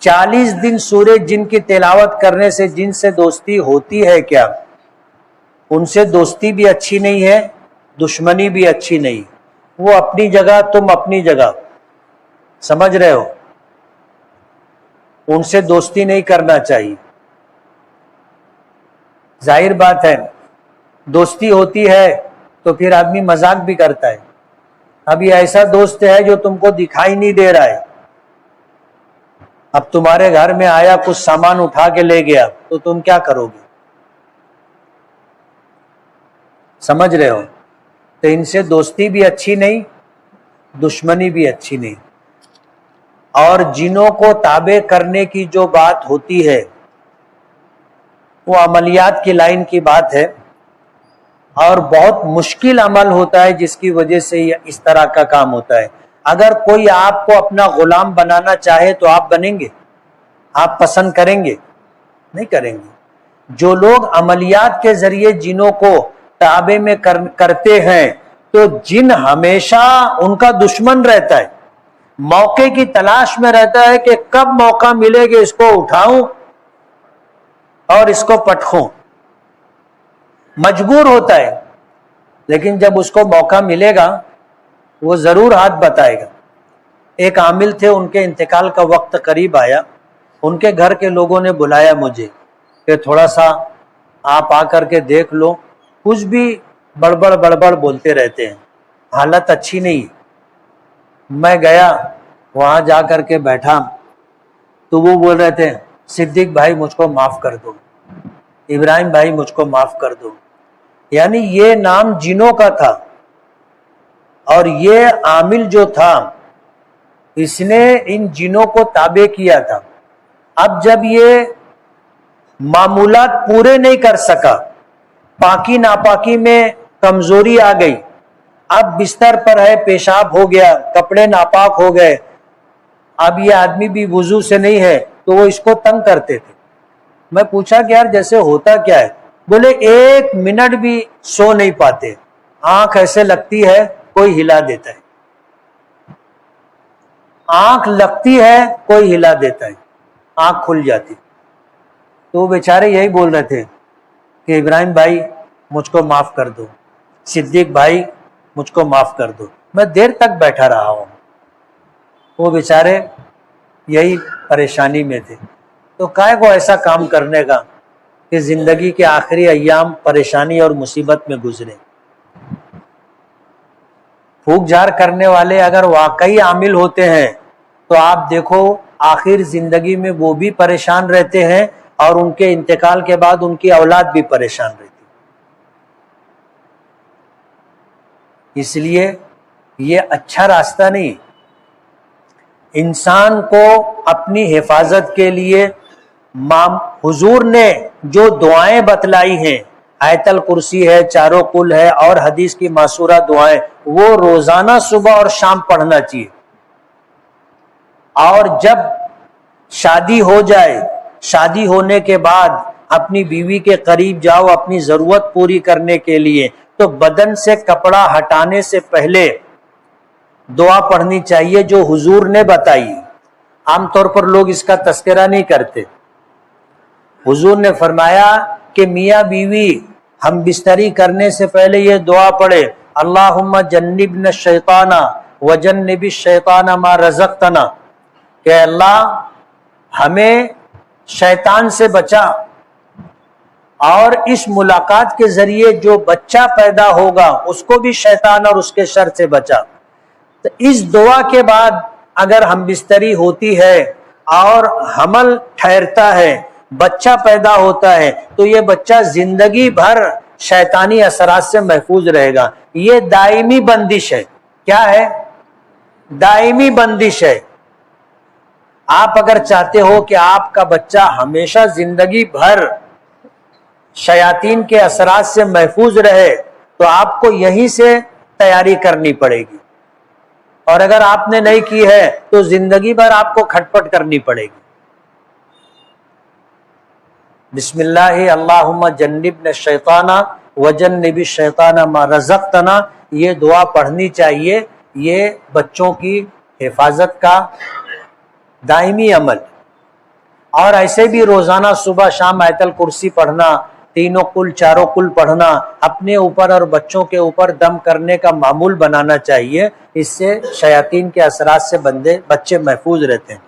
40 دن سورہ جن کی تلاوت کرنے سے جن سے دوستی ہوتی ہے کیا؟ ان سے دوستی بھی اچھی نہیں ہے، دشمنی بھی اچھی نہیں، وہ اپنی جگہ تم اپنی جگہ، سمجھ رہے ہو؟ ان سے دوستی نہیں کرنا چاہیے۔ ظاہر بات ہے دوستی ہوتی ہے تو پھر آدمی مذاق بھی کرتا ہے۔ ابھی ایسا دوست ہے جو تم کو دکھائی نہیں دے رہا ہے، اب تمہارے گھر میں آیا، کچھ سامان اٹھا کے لے گیا تو تم کیا کرو گے؟ سمجھ رہے ہو؟ تو ان سے دوستی بھی اچھی نہیں، دشمنی بھی اچھی نہیں۔ اور جنوں کو تابع کرنے کی جو بات ہوتی ہے وہ عملیات کی لائن کی بات ہے، اور بہت مشکل عمل ہوتا ہے جس کی وجہ سے یہ اس طرح کا کام ہوتا ہے۔ اگر کوئی آپ کو اپنا غلام بنانا چاہے تو آپ بنیں گے؟ آپ پسند کریں گے؟ نہیں کریں گے۔ جو لوگ عملیات کے ذریعے جنوں کو تابع میں کرتے ہیں تو جن ہمیشہ ان کا دشمن رہتا ہے، موقع کی تلاش میں رہتا ہے کہ کب موقع ملے کہ اس کو اٹھاؤں اور اس کو پٹخوں، مجبور ہوتا ہے، لیکن جب اس کو موقع ملے گا وہ ضرور ہاتھ بتائے گا۔ ایک عامل تھے، ان کے انتقال کا وقت قریب آیا، ان کے گھر کے لوگوں نے بلایا مجھے کہ تھوڑا سا آپ آ کر کے دیکھ لو، کچھ بھی بڑبڑ بولتے رہتے ہیں، حالت اچھی نہیں۔ میں گیا، وہاں جا کر کے بیٹھا تو وہ بول رہے تھے صدیق بھائی مجھ کو معاف کر دو، ابراہیم بھائی مجھ کو معاف کر دو۔ یعنی یہ نام جنوں کا تھا، اور یہ عامل جو تھا اس نے ان جنوں کو تابع کیا تھا۔ اب جب یہ معمولات پورے نہیں کر سکا، پاکی ناپاکی میں کمزوری آ گئی، اب بستر پر ہے، پیشاب ہو گیا، کپڑے ناپاک ہو گئے، اب یہ آدمی بھی وضو سے نہیں ہے تو وہ اس کو تنگ کرتے تھے۔ میں پوچھا کہ یار جیسے ہوتا کیا ہے؟ بولے 1 منٹ بھی سو نہیں پاتے، آنکھ ایسے لگتی ہے کوئی ہلا دیتا ہے، آنکھ لگتی ہے کوئی ہلا دیتا ہے، آنکھ کھل جاتی۔ تو وہ بیچارے یہی بول رہے تھے کہ ابراہیم بھائی مجھ کو معاف کر دو، صدیق بھائی مجھ کو معاف کر دو۔ میں دیر تک بیٹھا رہا ہوں، وہ بیچارے یہی پریشانی میں تھے۔ تو کائے کو ایسا کام کرنے کا کہ زندگی کے آخری ایام پریشانی اور مصیبت میں گزرے۔ پھونک جھار کرنے والے اگر واقعی عامل ہوتے ہیں تو آپ دیکھو آخر زندگی میں وہ بھی پریشان رہتے ہیں، اور ان کے انتقال کے بعد ان کی اولاد بھی پریشان رہتی۔ اس لیے یہ اچھا راستہ نہیں۔ انسان کو اپنی حفاظت کے لیے حضور نے جو دعائیں بتلائی ہیں، آیت الکرسی ہے، چاروں قل ہے، اور حدیث کی ماسورہ دعائیں، وہ روزانہ صبح اور شام پڑھنا چاہیے۔ اور جب شادی ہو جائے، شادی ہونے کے بعد اپنی بیوی کے قریب جاؤ اپنی ضرورت پوری کرنے کے لیے، تو بدن سے کپڑا ہٹانے سے پہلے دعا پڑھنی چاہیے جو حضور نے بتائی۔ عام طور پر لوگ اس کا تذکرہ نہیں کرتے۔ حضور نے فرمایا کہ میاں بیوی ہم بستری کرنے سے پہلے یہ دعا پڑھے، اللہم جنبنا الشیطان وجنب الشیطان ما رزقتنا، کہ اللہ ہمیں شیطان سے بچا، اور اس ملاقات کے ذریعے جو بچہ پیدا ہوگا اس کو بھی شیطان اور اس کے شر سے بچا۔ تو اس دعا کے بعد اگر ہم بستری ہوتی ہے اور حمل ٹھہرتا ہے، بچہ پیدا ہوتا ہے، تو یہ بچہ زندگی بھر شیطانی اثرات سے محفوظ رہے گا۔ یہ دائمی بندش ہے۔ کیا ہے؟ دائمی بندش ہے۔ آپ اگر چاہتے ہو کہ آپ کا بچہ ہمیشہ زندگی بھر شیاطین کے اثرات سے محفوظ رہے تو آپ کو یہیں سے تیاری کرنی پڑے گی، اور اگر آپ نے نہیں کی ہے تو زندگی بھر آپ کو کھٹپٹ کرنی پڑے گی۔ بسم اللہ اللہم جنبنا الشیطان وجنب الشیطان ما رزقتنا، یہ دعا پڑھنی چاہیے۔ یہ بچوں کی حفاظت کا دائمی عمل۔ اور ایسے بھی روزانہ صبح شام آیت الکرسی پڑھنا، تینوں کل چاروں کل پڑھنا اپنے اوپر اور بچوں کے اوپر دم کرنے کا معمول بنانا چاہیے. اس سے شیاطین کے اثرات سے بچے محفوظ رہتے ہیں.